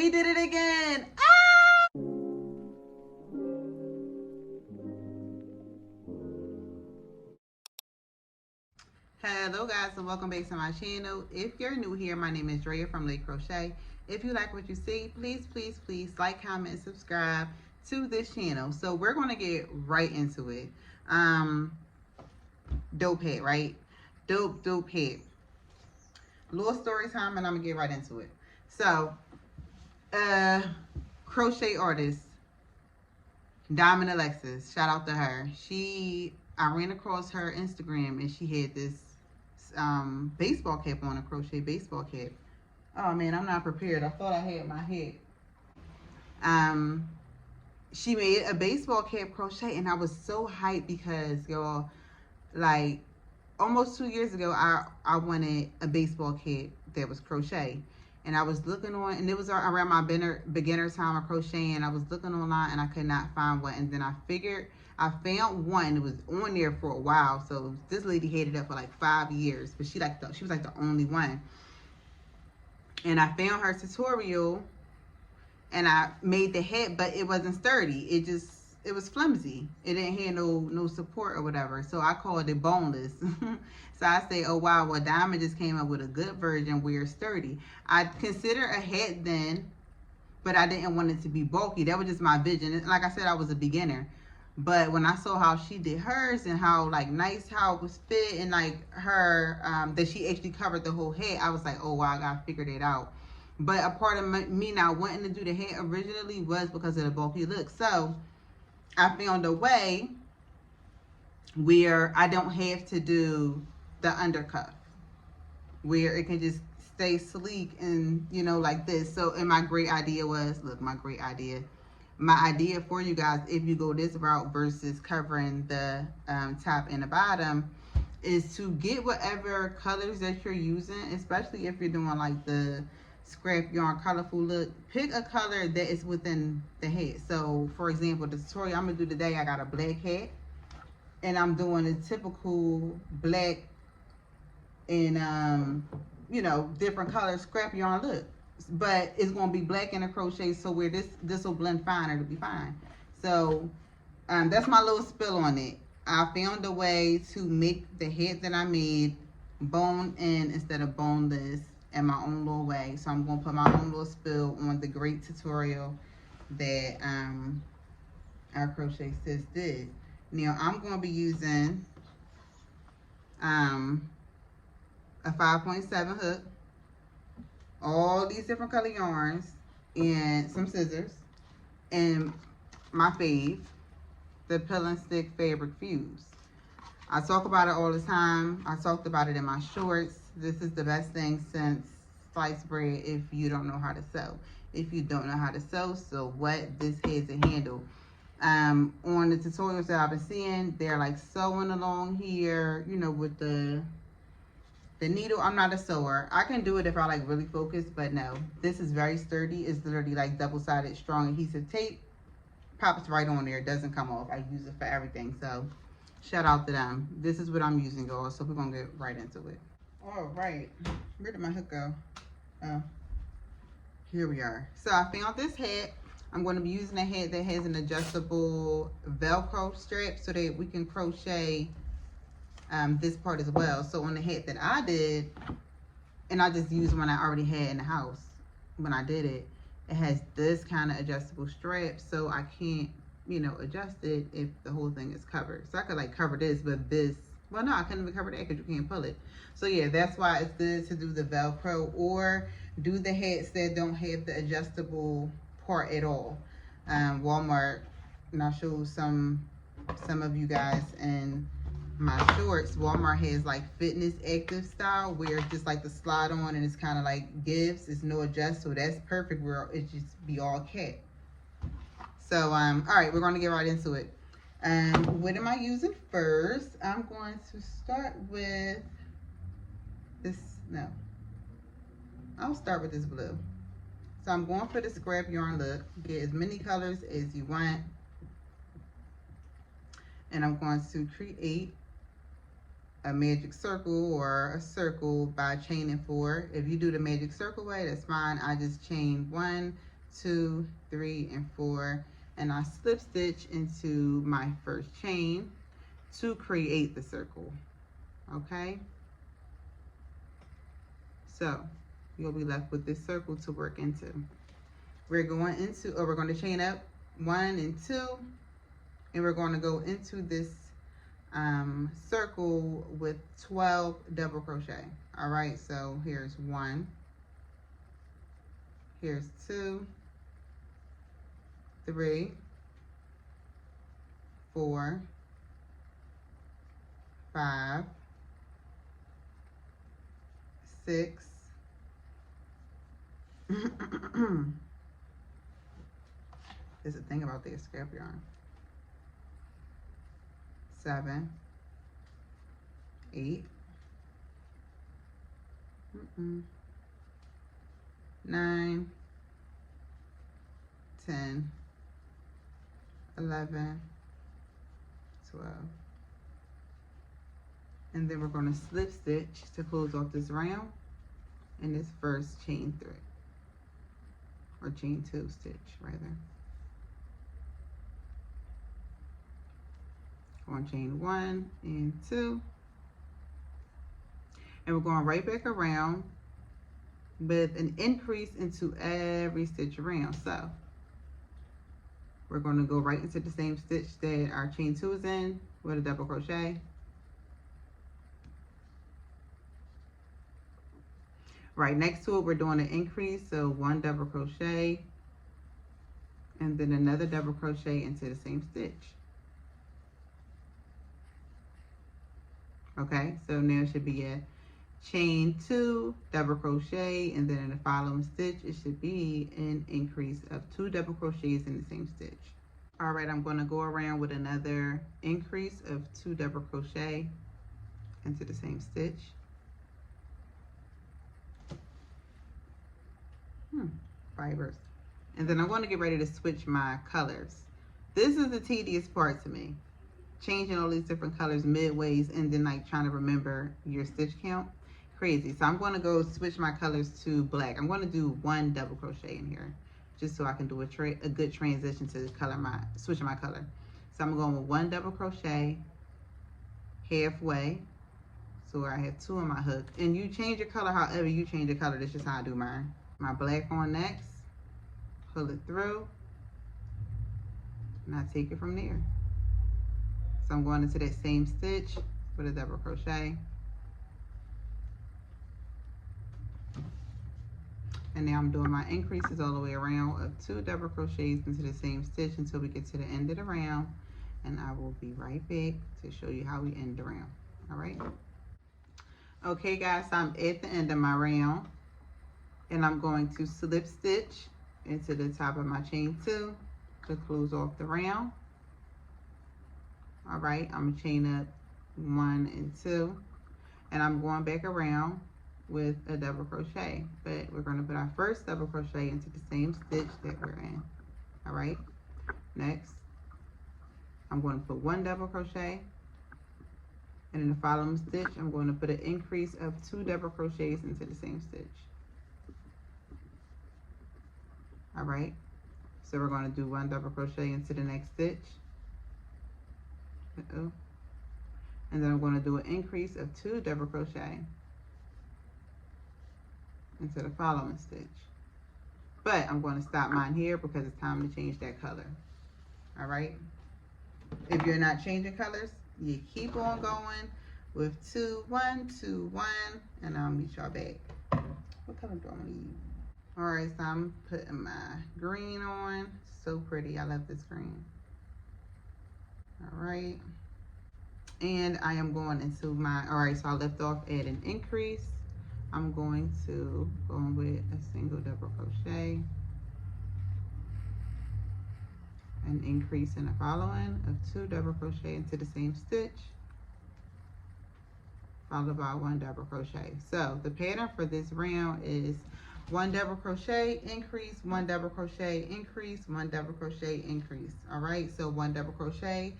we did it again. Hello guys, and welcome back to my channel. If you're new here, my name is Drea from Lake Crochet. If you like what you see, please like, comment, and subscribe to this channel. So we're going to get right into it. Dope head, right? Dope head. Little story time, and I'm gonna get right into it. So crochet artist Diamond Alexis, shout out to her. I ran across her Instagram, and she had this baseball cap on, a crochet baseball cap. Oh man, I'm not prepared. I thought I had my head. She made a baseball cap crochet, and I was so hyped because, y'all, like almost 2 years ago, I wanted a baseball cap that was crochet, and I was looking on, and it was around my beginner time of crocheting. I was looking online, and I could not find one, and then I found one. It was on there for a while. So this lady had it up for like 5 years, but she was like the only one. And I found her tutorial, and I made the hat, but it wasn't sturdy. It was flimsy. It didn't have no support or whatever. So I called it boneless. So I say, oh wow, well Diamond just came up with a good version where it's sturdy. I consider a hat then, but I didn't want it to be bulky. That was just my vision. Like I said, I was a beginner. But when I saw how she did hers and how like nice how it was fit, and like her that she actually covered the whole head, I was like, oh wow, I gotta figure it out. But a part of me not wanting to do the head originally was because of the bulky look. So I found a way where I don't have to do the undercuff, where it can just stay sleek and, you know, like this. So, and my great idea was, look, my idea for you guys, if you go this route versus covering the top and the bottom, is to get whatever colors that you're using, especially if you're doing like the scrap yarn colorful look. Pick a color that is within the hat. So for example, the tutorial I'm gonna do today, I got a black hat, and I'm doing a typical black and you know, different color scrap yarn look, but it's gonna be black in a crochet, so where this will blend fine, it'll be fine. So that's my little spill on it. I found a way to make the hat that I made bone in instead of boneless in my own little way. So I'm gonna put my own little spill on the great tutorial that our crochet sis did. Now I'm gonna be using a 5.7 hook, all these different color yarns, and some scissors, and my fave, the Pill and Stick Fabric Fuse. I talk about it all the time. I talked about it in my shorts. This is the best thing since sliced bread if you don't know how to sew. If you don't know how to sew, so what? This has a handle. On the tutorials that I've been seeing, they're like sewing along here, you know, with the needle. I'm not a sewer. I can do it if I like really focus, but no, this is very sturdy. It's literally like double-sided strong adhesive tape. Pops right on there. It doesn't come off. I use it for everything. So shout out to them. This is what I'm using, y'all. So we're gonna get right into it. All right, where did my hook go? Oh, here we are. So I found this hat. I'm going to be using a hat that has an adjustable Velcro strap so that we can crochet this part as well. So on the hat that I did, and I just used one I already had in the house when I did it, it has this kind of adjustable strap, so I can't, you know, adjust it if the whole thing is covered. So I could like cover this, but this, well no, I couldn't even cover that because you can't pull it. So yeah, that's why it's good to do the Velcro or do the hats that don't have the adjustable part at all. Walmart, and I'll show some of you guys in my shorts, Walmart has like fitness active style where it's just like the slide on and it's kind of like gives, it's no adjust. So that's perfect where it just be all cat. So all right, we're going to get right into it. What am I using first? I'm going to start with this. No, I'll start with this blue. So I'm going for the scrap yarn look. Get as many colors as you want, and I'm going to create a magic circle or a circle by chaining 4. If you do the magic circle way, that's fine. I just chain 1, 2, 3, and 4, and I slip stitch into my first chain to create the circle. Okay, so you'll be left with this circle to work into. We're going to chain up 1 and 2, and we're going to go into this circle with 12 double crochet. All right, so here's 1, here's 2, 3, 4, 5, 6, there's a thing about this scrap yarn, 7, 8, 9, 10, 11, 12. And then we're going to slip stitch to close off this round in this first chain 3, or chain 2 stitch rather. On chain 1 and 2, and we're going right back around with an increase into every stitch around. So we're going to go right into the same stitch that our chain 2 is in with a double crochet. Right next to it, we're doing an increase, so 1 double crochet and then another double crochet into the same stitch. Okay, so now it should be a chain 2, double crochet, and then in the following stitch it should be an increase of 2 double crochets in the same stitch. All right, I'm going to go around with another increase of 2 double crochet into the same stitch. Fibers. And then I'm going to get ready to switch my colors. This is the tedious part to me, changing all these different colors midways and then like trying to remember your stitch count. Crazy. So I'm going to go switch my colors to black. I'm going to do 1 double crochet in here just so I can do a good transition to switching my color. So I'm going with 1 double crochet halfway, so I have 2 on my hook, and you change your color however you change your color. That's just how I do mine. My black on next, pull it through, and I take it from there. So I'm going into that same stitch with a double crochet, and now I'm doing my increases all the way around of 2 double crochets into the same stitch until we get to the end of the round, and I will be right back to show you how we end the round. All right. Okay guys, so I'm at the end of my round, and I'm going to slip stitch into the top of my chain 2 to close off the round. All right, I'm gonna chain up 1 and 2, and I'm going back around with a double crochet, but we're going to put our first double crochet into the same stitch that we're in. All right, next I'm going to put 1 double crochet, and in the following stitch I'm going to put an increase of 2 double crochets into the same stitch. All right, so we're going to do 1 double crochet into the next stitch. And then I'm going to do an increase of 2 double crochet into the following stitch. But I'm going to stop mine here because it's time to change that color. All right, if you're not changing colors, you keep on going with 2, 1, 2, 1, and I'll meet y'all back. What color do I want to use? All right, so I'm putting my green on. So pretty. I love this green. All right, and I am going into my, all right, so I left off at an increase. I'm going to go with a single double crochet, an increase in the following of 2 double crochet into the same stitch, followed by 1 double crochet. So the pattern for this round is 1 double crochet, increase, 1 double crochet, increase, 1 double crochet, increase. All right, so 1 double crochet,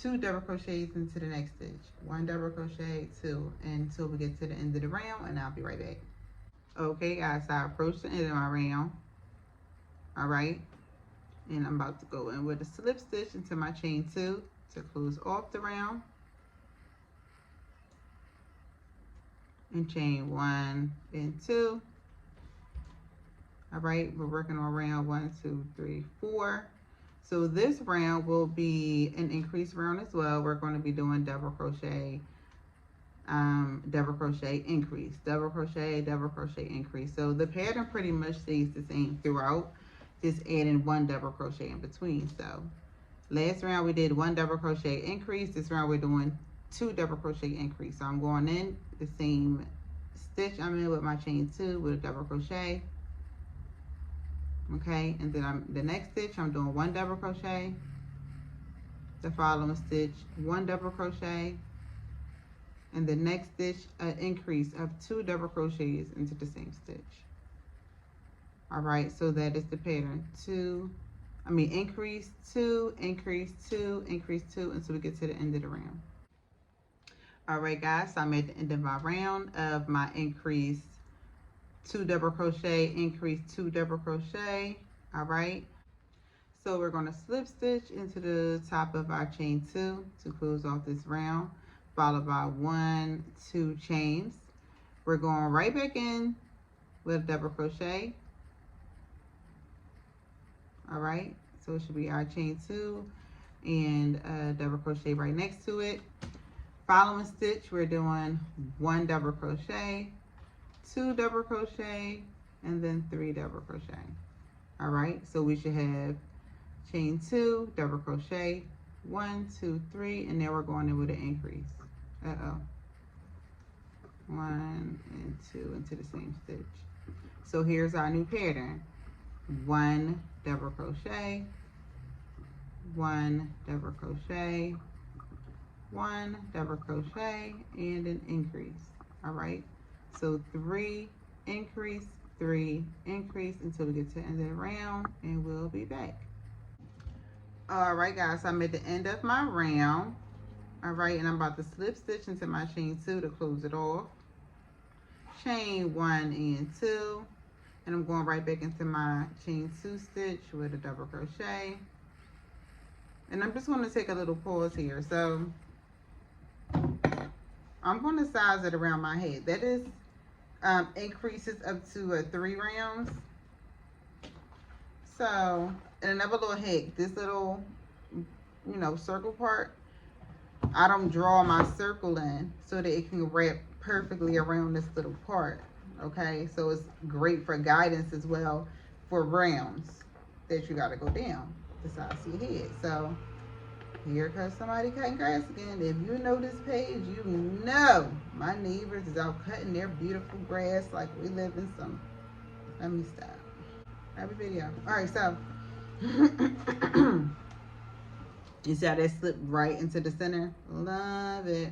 2 double crochets into the next stitch, 1 double crochet, 2, until we get to the end of the round, and I'll be right back. Okay guys, so I approached the end of my round. All right, and I'm about to go in with a slip stitch into my chain 2 to close off the round, and chain 1 and 2. All right, we're working on round 1, 2, 3, 4. So this round will be an increased round as well. We're going to be doing double crochet, increase, double crochet, increase. So the pattern pretty much stays the same throughout, just adding 1 double crochet in between. So last round we did 1 double crochet increase. This round we're doing 2 double crochet increase. So I'm going in the same stitch I'm in with my chain 2 with a double crochet. Okay, and then the next stitch I'm doing 1 double crochet, the following stitch 1 double crochet, and the next stitch an increase of 2 double crochets into the same stitch. All right, so that is the pattern. Increase 2, increase 2, increase 2 until we get to the end of the round. All right guys, so I'm at the end of my round of my increase 2 double crochet, increase 2 double crochet. All right, so we're going to slip stitch into the top of our chain 2 to close off this round, followed by 1, 2 chains. We're going right back in with a double crochet. All right, so it should be our chain 2 and a double crochet right next to it. Following stitch, we're doing 1 double crochet, 2 double crochet, and then 3 double crochet. All right, so we should have chain 2, double crochet, 1, 2, 3, and now we're going in with an increase. 1 and 2 into the same stitch. So here's our new pattern: 1 double crochet, 1 double crochet, 1 double crochet, and an increase. All right, so 3 increase, 3 increase until we get to the end of the round, and we'll be back. All right guys, I'm at the end of my round. All right, and I'm about to slip stitch into my chain 2 to close it off. Chain 1 and 2, and I'm going right back into my chain 2 stitch with a double crochet. And I'm just going to take a little pause here. So I'm going to size it around my head. That is increases up to 3 rounds. So, and another little hack, this little, circle part, I don't draw my circle in so that it can wrap perfectly around this little part. Okay, so it's great for guidance as well for rounds that you got to go down the size of your head. So here comes somebody cutting grass again. If you know this page, you know my neighbors is out cutting their beautiful grass like we live in some. Let me stop. Happy video. All right, so you see how that slipped right into the center? Love it.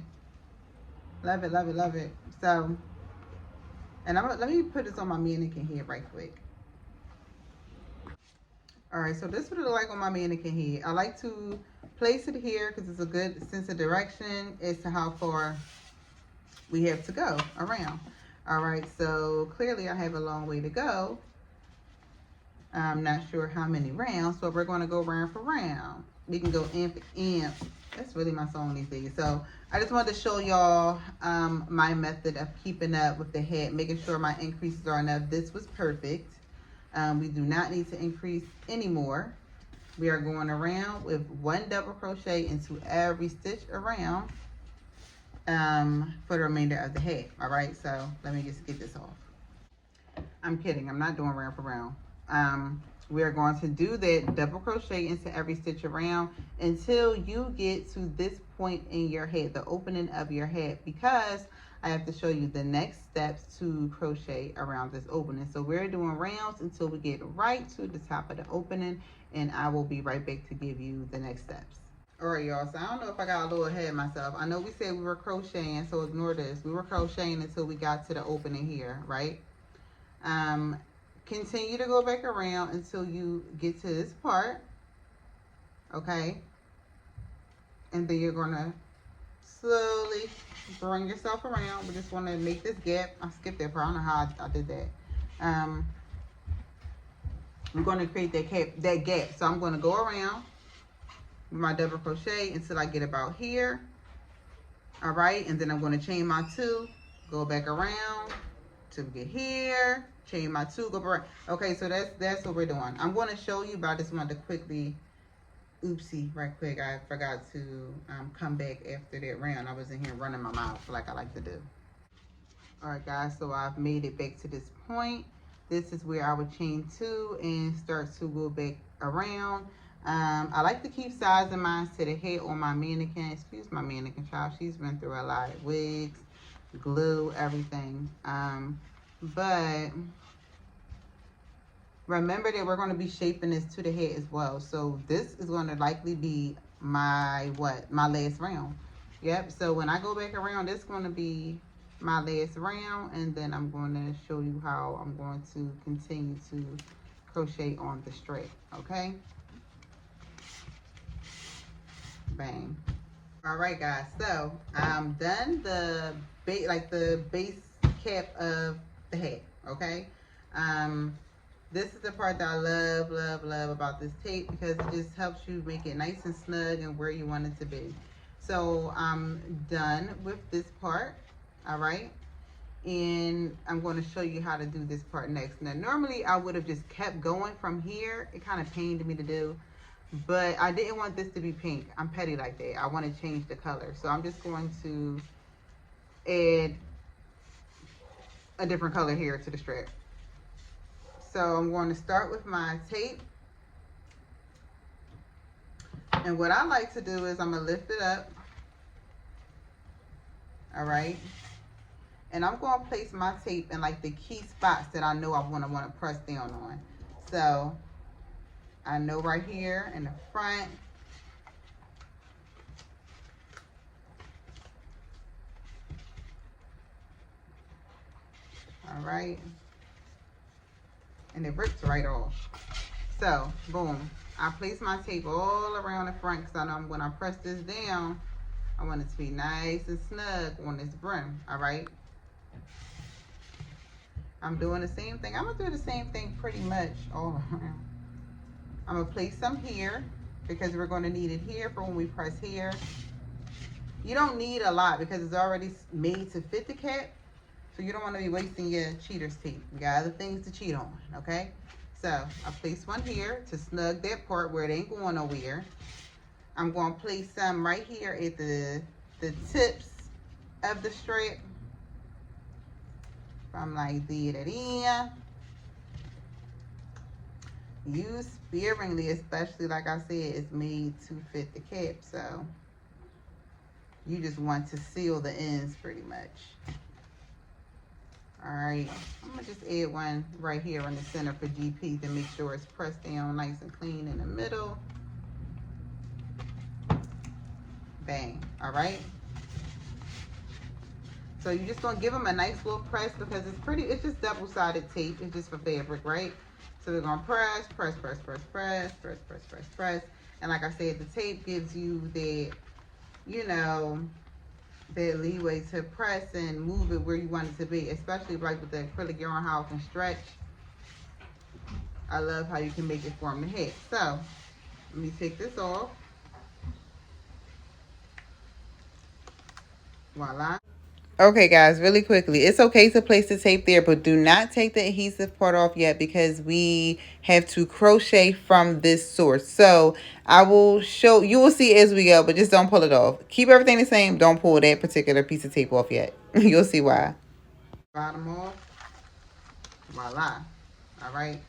Love it, love it, love it. So, and let me put this on my mannequin here right quick. All right, so this is what it look like on my mannequin head. I like to place it here because it's a good sense of direction as to how far we have to go around. All right, so clearly I have a long way to go. I'm not sure how many rounds, but we're going to go round for round. We can go in for in. That's really my song these days. So I just wanted to show y'all my method of keeping up with the head, making sure my increases are enough. This was perfect. We do not need to increase anymore. We are going around with 1 double crochet into every stitch around for the remainder of the head. All right, so let me just get this off. I'm kidding. I'm not doing round for round. We are going to do that double crochet into every stitch around until you get to this point in your head, the opening of your head, because I have to show you the next steps to crochet around this opening. So we're doing rounds until we get right to the top of the opening, and I will be right back to give you the next steps. All right, y'all, so I don't know if I got a little ahead of myself. I know we said we were crocheting, so ignore this. We were crocheting until we got to the opening here, right? Continue to go back around until you get to this part, okay? And then you're gonna slowly bring yourself around. We just wanna make this gap. I skipped that part, I don't know how I did that. we're going to create that gap. So I'm going to go around with my double crochet until I get about here. All right, and then I'm going to chain my 2, go back around to get here, chain my 2, go around. Okay, so that's what we're doing. I'm going to show you, but I just wanted to quickly, oopsie, right quick, I forgot to come back after that round. I was in here running my mouth like I like to do. All right, guys, so I've made it back to this point. This is where I would chain 2 and start to go back around. I like to keep sizing mine to the head on my mannequin. Excuse my mannequin, child. She's been through a lot. Wigs, glue, everything. But remember that we're going to be shaping this to the head as well. So this is going to likely be my last round. Yep, so when I go back around, this is going to be my last round, and then I'm going to show you how I'm going to continue to crochet on the strap. Okay, bang. All right, guys, so I'm done the base cap of the hat. Okay, this is the part that I love about this tape, because it just helps you make it nice and snug and where you want it to be. So I'm done with this part. All right, and I'm going to show you how to do this part next. Now, normally I would have just kept going from here. It kind of pained me to do, but I didn't want this to be pink. I'm petty like that. I want to change the color, so I'm just going to add a different color here to the strap. So I'm going to start with my tape, and what I like to do is I'm going to lift it up. All right, and I'm going to place my tape in like the key spots that I know I want to press down on. So I know right here in the front, all right, and it rips right off. So boom, I place my tape all around the front, because I know when I press this down, I want it to be nice and snug on this brim. All right, I'm doing the same thing. I'm gonna do the same thing pretty much all around. I'm gonna place some here because we're gonna need it here for when we press here. You don't need a lot because it's already made to fit the cap, so you don't want to be wasting your cheater's tape. You got other things to cheat on, okay? So I place one here to snug that part where it ain't going nowhere. I'm going to place some right here at the tips of the strap. I'm like that in. Use sparingly, especially like I said, it's made to fit the cap, so you just want to seal the ends pretty much. All right, I'm gonna just add one right here in the center for GP to make sure it's pressed down nice and clean in the middle. Bang. All right, so you're just gonna give them a nice little press, because it's just double-sided tape. It's just for fabric, right? So we're gonna press, and like I said, the tape gives you that, you know, that leeway to press and move it where you want it to be, especially like with the acrylic yarn, how it can stretch. I love how you can make it form the head. So let me take this off. Voila. Okay, guys, really quickly, it's okay to place the tape there, but do not take the adhesive part off yet, because we have to crochet from this source. So I will show, you will see as we go, but just don't pull it off. Keep everything the same. Don't pull that particular piece of tape off yet. You'll see why. Bottom off. Voila. All right.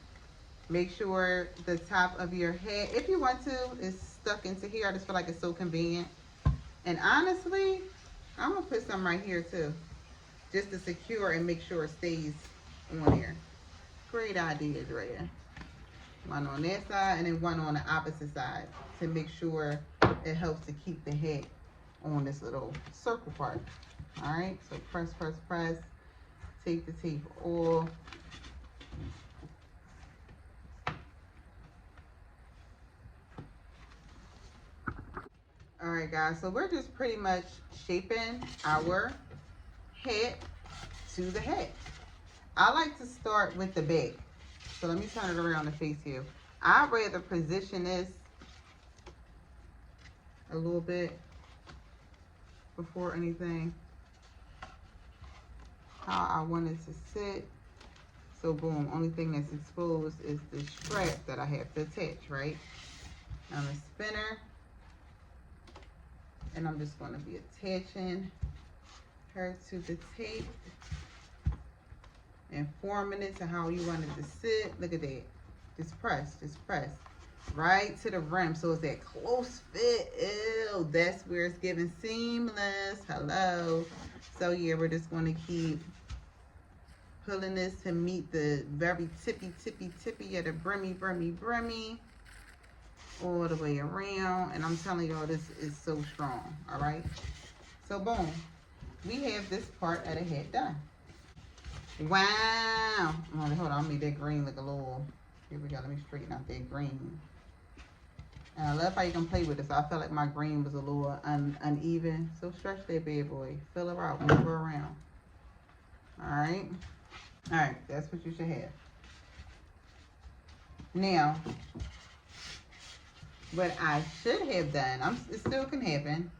Make sure the top of your head, if you want to, is stuck into here. I just feel like it's so convenient. And honestly, I'm gonna put some right here too, just to secure and make sure it stays on there. Great idea, Drea. One on that side and then one on the opposite side to make sure it helps to keep the head on this little circle part. All right, so press, take the tape off. All right, guys, so we're just pretty much shaping our head to the head. I like to start with the back. So let me turn it around to face you. I'd rather position this a little bit before anything, how I want it to sit. So boom, only thing that's exposed is the strap that I have to attach, right? I'm a spinner, and I'm just going to be attaching her to the tape and forming it to how you want it to sit. Look at that. Just press right to the rim, so it's that close fit. Ew, that's where it's giving seamless. Hello. So yeah, we're just going to keep pulling this to meet the very tippy of the brimmy all the way around. And I'm telling y'all, this is so strong. All right, so boom, we have this part of the head done. Wow. Hold on, I made that green look a little, here we go, let me straighten out that green. And I love how you can play with this. I felt like my green was a little uneven. So stretch that bad boy. Fill her out, move her around. Alright. Alright, that's what you should have. Now, what I should have done, it still can happen,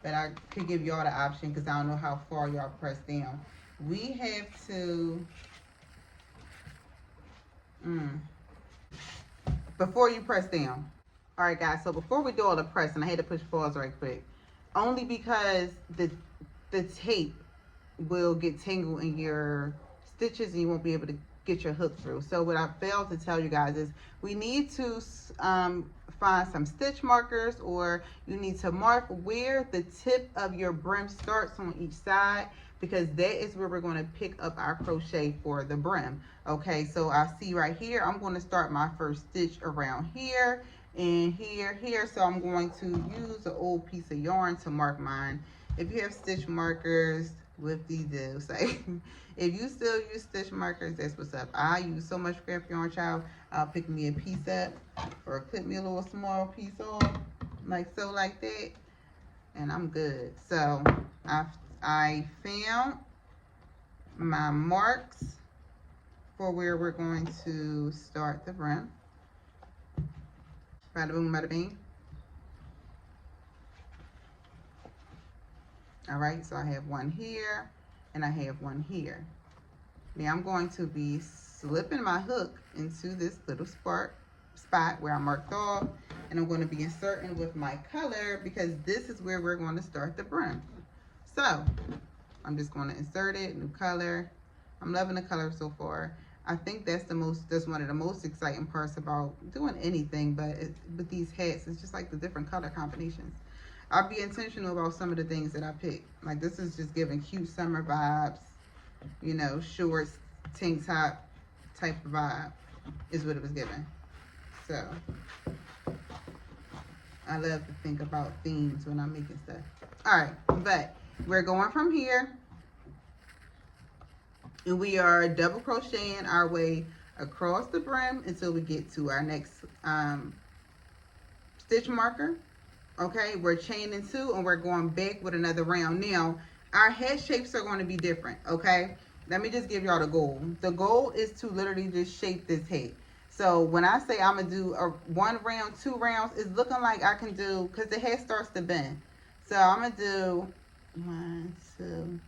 but I could give y'all the option because I don't know how far y'all press down. We have to, before you press down. All right, guys, so before we do all the pressing, I had to push pause right quick. Only because the tape will get tangled in your stitches and you won't be able to get your hook through. So what I failed to tell you guys is we need to find some stitch markers, or you need to mark where the tip of your brim starts on each side, because that is where we're going to pick up our crochet for the brim. Okay, so I see right here, I'm going to start my first stitch around here and here. So I'm going to use an old piece of yarn to mark mine. If you have stitch markers, whoop-de-doo. So if you still use stitch markers, that's what's up. I use so much scrap yarn, child. I'll pick me a piece up or clip me a little small piece off, like so, like that, and I'm good. So I found my marks for where we're going to start the brim. Bada boom, bada bing. All right, so I have one here and I have one here. Now I'm going to be slipping my hook into this little spot where I marked off, and I'm going to be inserting with my color because this is where we're going to start the brim. So I'm just going to insert it, new color. I'm loving the color so far. I think that's one of the most exciting parts about doing anything, but with these hats, it's just like the different color combinations. I'll be intentional about some of the things that I pick. Like this is just giving cute summer vibes, you know, shorts, tank top type of vibe is what it was giving. So I love to think about themes when I'm making stuff. All right, but we're going from here, and we are double crocheting our way across the brim until we get to our next stitch marker. Okay, we're chaining 2 and we're going back with another round. Now our head shapes are going to be different. Okay, let me just give y'all the goal. The goal is to literally just shape this head. So when I say I'm gonna do a 1 round, 2 rounds, it's looking like I can do, because the head starts to bend. So I'm gonna do 1, 2.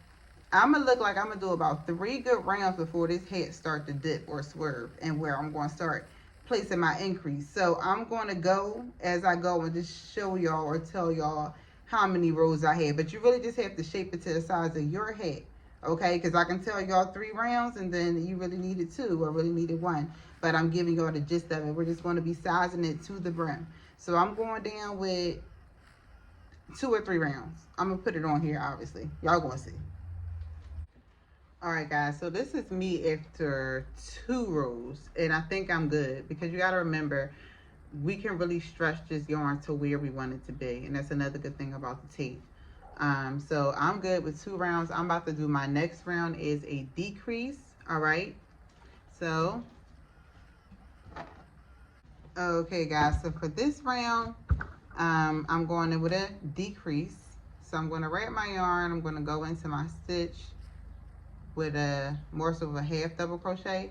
I'm gonna look like I'm gonna do about 3 good rounds before this head start to dip or swerve, and where I'm going to start placing my increase. So I'm going to go as I go and just show y'all or tell y'all how many rows I have. But you really just have to shape it to the size of your head, okay? Because I can tell y'all 3 rounds and then you really needed 2 or really needed 1. But I'm giving y'all the gist of it. We're just going to be sizing it to the brim. So I'm going down with 2 or 3 rounds. I'm going to put it on here, obviously. Y'all going to see. All right, guys, so this is me after 2 rows, and I think I'm good, because you got to remember, we can really stretch this yarn to where we want it to be, and that's another good thing about the tape. So I'm good with 2 rounds. I'm about to do my next round is a decrease. All right, so okay, guys, so for this round, I'm going in with a decrease. So I'm going to wrap my yarn. I'm going to go into my stitch with a more so of a half double crochet,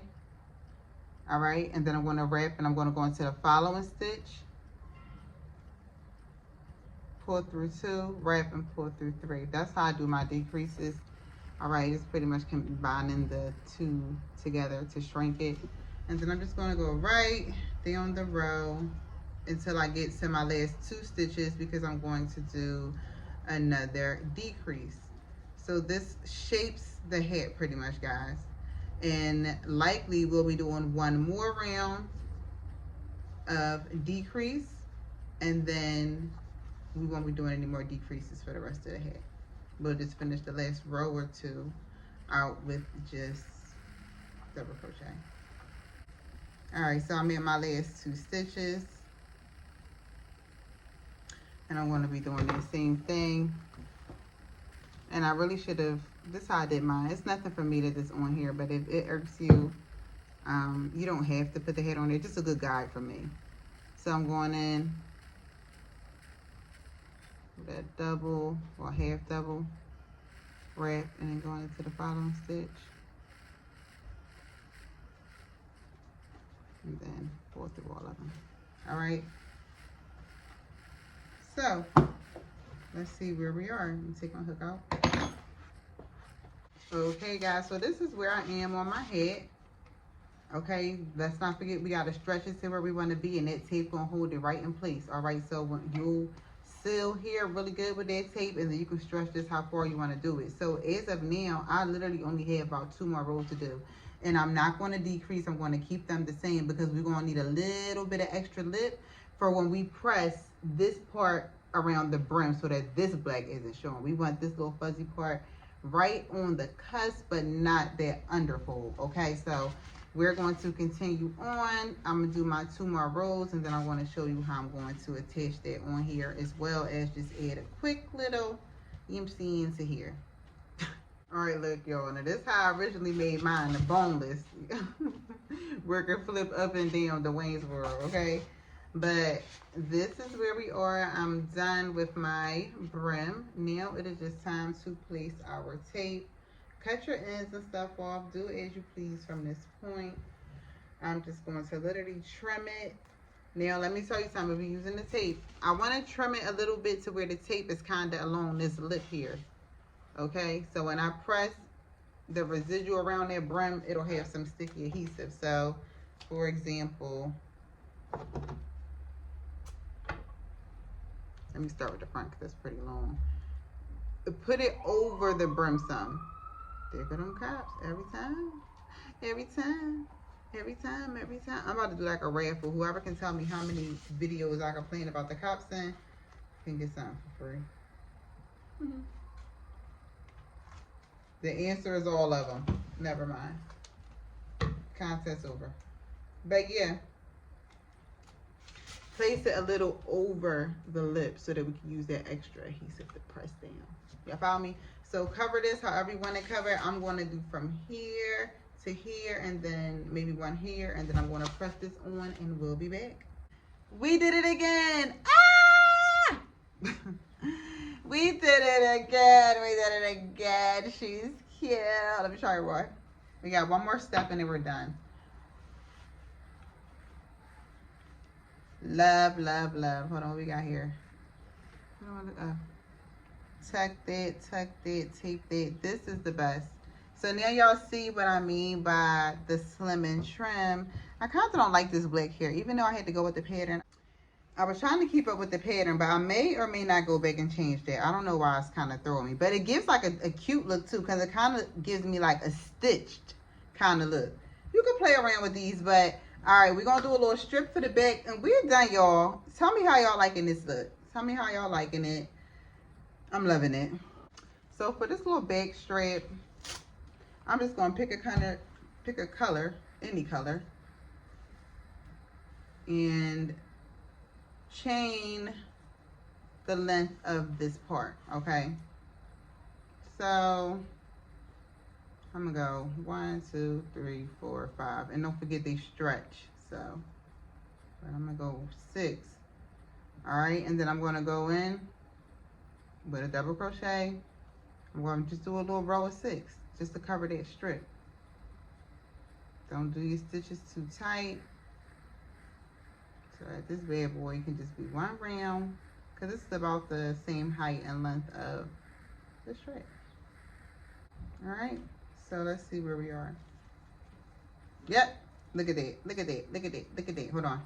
All right, and then I'm going to wrap, and I'm going to go into the following stitch, pull through 2, wrap, and pull through 3. That's how I do my decreases. All right, it's pretty much combining the 2 together to shrink it. And then I'm just going to go right down the row until I get to my last 2 stitches, because I'm going to do another decrease. So this shapes the hat pretty much, guys. And likely we'll be doing one more round of decrease, and then we won't be doing any more decreases for the rest of the hat. We'll just finish the last row or 2 out with just double crochet. All right, so I'm in my last 2 stitches, and I'm going to be doing the same thing. And I really should have, this is how I did mine. It's nothing for me that is on here, but if it irks you, you don't have to put the hat on there. Just a good guide for me. So I'm going in with that double or half double wrap, and then going into the following stitch, and then pull through all of them. All right, so let's see where we are. Let me take my hook out. Okay, guys, so this is where I am on my hat. Okay, let's not forget we got to stretch it to where we want to be, and that tape gonna hold it right in place. All right, so when you'll seal here really good with that tape, and then you can stretch this how far you want to do it. So as of now, I literally only have about 2 more rows to do, and I'm not going to decrease. I'm going to keep them the same, because we're going to need a little bit of extra lip for when we press this part around the brim, so that this black isn't showing. We want this little fuzzy part right on the cusp, but not that underfold. Okay, so we're going to continue on. I'm going to do my 2 more rows, and then I want to show you how I'm going to attach that on here, as well as just add a quick little MC into here. All right, look, y'all. Now, this is how I originally made mine, the boneless. Working flip up and down the Wayne's World, okay? But this is where we are. I'm done with my brim. Now it is just time to place our tape. Cut your ends and stuff off. Do as you please from this point. I'm just going to literally trim it. Now, let me tell you something. If you're using the tape, I want to trim it a little bit to where the tape is kind of along this lip here. Okay? So when I press the residual around that brim, it'll have some sticky adhesive. So, for example, let me start with the front because that's pretty long. Put it over the brim some. There go them cops every time, every time, every time, every time. I'm about to do like a raffle. Whoever can tell me how many videos I complain about the cops in can get something for free. The answer is all of them. Never mind. Contest over. But yeah, place it a little over the lip so that we can use that extra adhesive to press down. Y'all follow me? So cover this however you want to cover it. I'm going to do from here to here, and then maybe one here, and then I'm going to press this on, and we'll be back. We did it again. Ah! We did it again. We did it again. She's cute. Let me show you more. We got one more step, and then we're done. Love, love, love. Hold on, what we got here? Tuck that, tape that. This is the best. So now y'all see what I mean by the slim and trim. I kind of don't like this black hair, even though I had to go with the pattern. I was trying to keep up with the pattern, but I may or may not go back and change that. I don't know why it's kind of throwing me. But it gives like a cute look too, because it kind of gives me like a stitched kind of look. You can play around with these, but all right, we're going to do a little strip for the back, and we're done, y'all. Tell me how y'all liking this look. Tell me how y'all liking it. I'm loving it. So for this little back strap, I'm just going to pick a color, any color, and chain the length of this part, okay? So I'm gonna go 1, 2, 3, 4, 5, and don't forget they stretch. So I'm gonna go 6. All right, and then I'm gonna go in with a double crochet. I'm going to just do a little row of 6 just to cover that strip. Don't do your stitches too tight. So at this bad boy, it can just be one round, because it's about the same height and length of the stretch. All right, so let's see where we are. Yep, look at that, look at that, look at that, look at that. Hold on.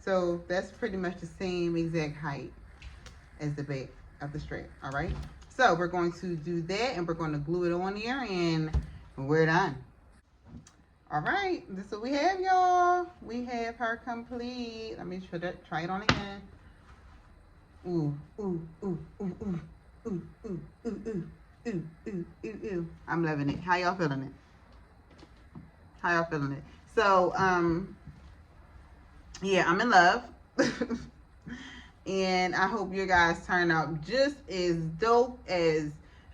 So that's pretty much the same exact height as the back of the strap. All right, so we're going to do that, and we're going to glue it on here, and we're done. All right, this is what we have, y'all. We have her complete. Let me try it on again. Ooh, ooh, ooh, ooh, ooh, ooh, ooh, ooh, ooh, ooh, ooh, ooh, ooh. I'm loving it. How y'all feeling it? How y'all feeling it? So, yeah, I'm in love. And I hope you guys turn out just as dope as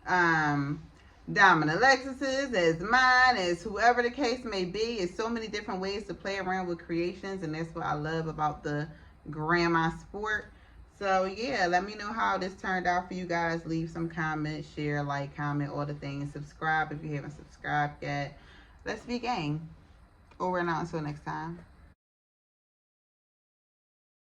Diamond Alexis's, as mine, as whoever the case may be. It's so many different ways to play around with creations, and that's what I love about the grandma sport. So yeah, let me know how this turned out for you guys. Leave some comments, share, like, comment, all the things. Subscribe if you haven't subscribed yet. Let's be gang. Over and out until next time.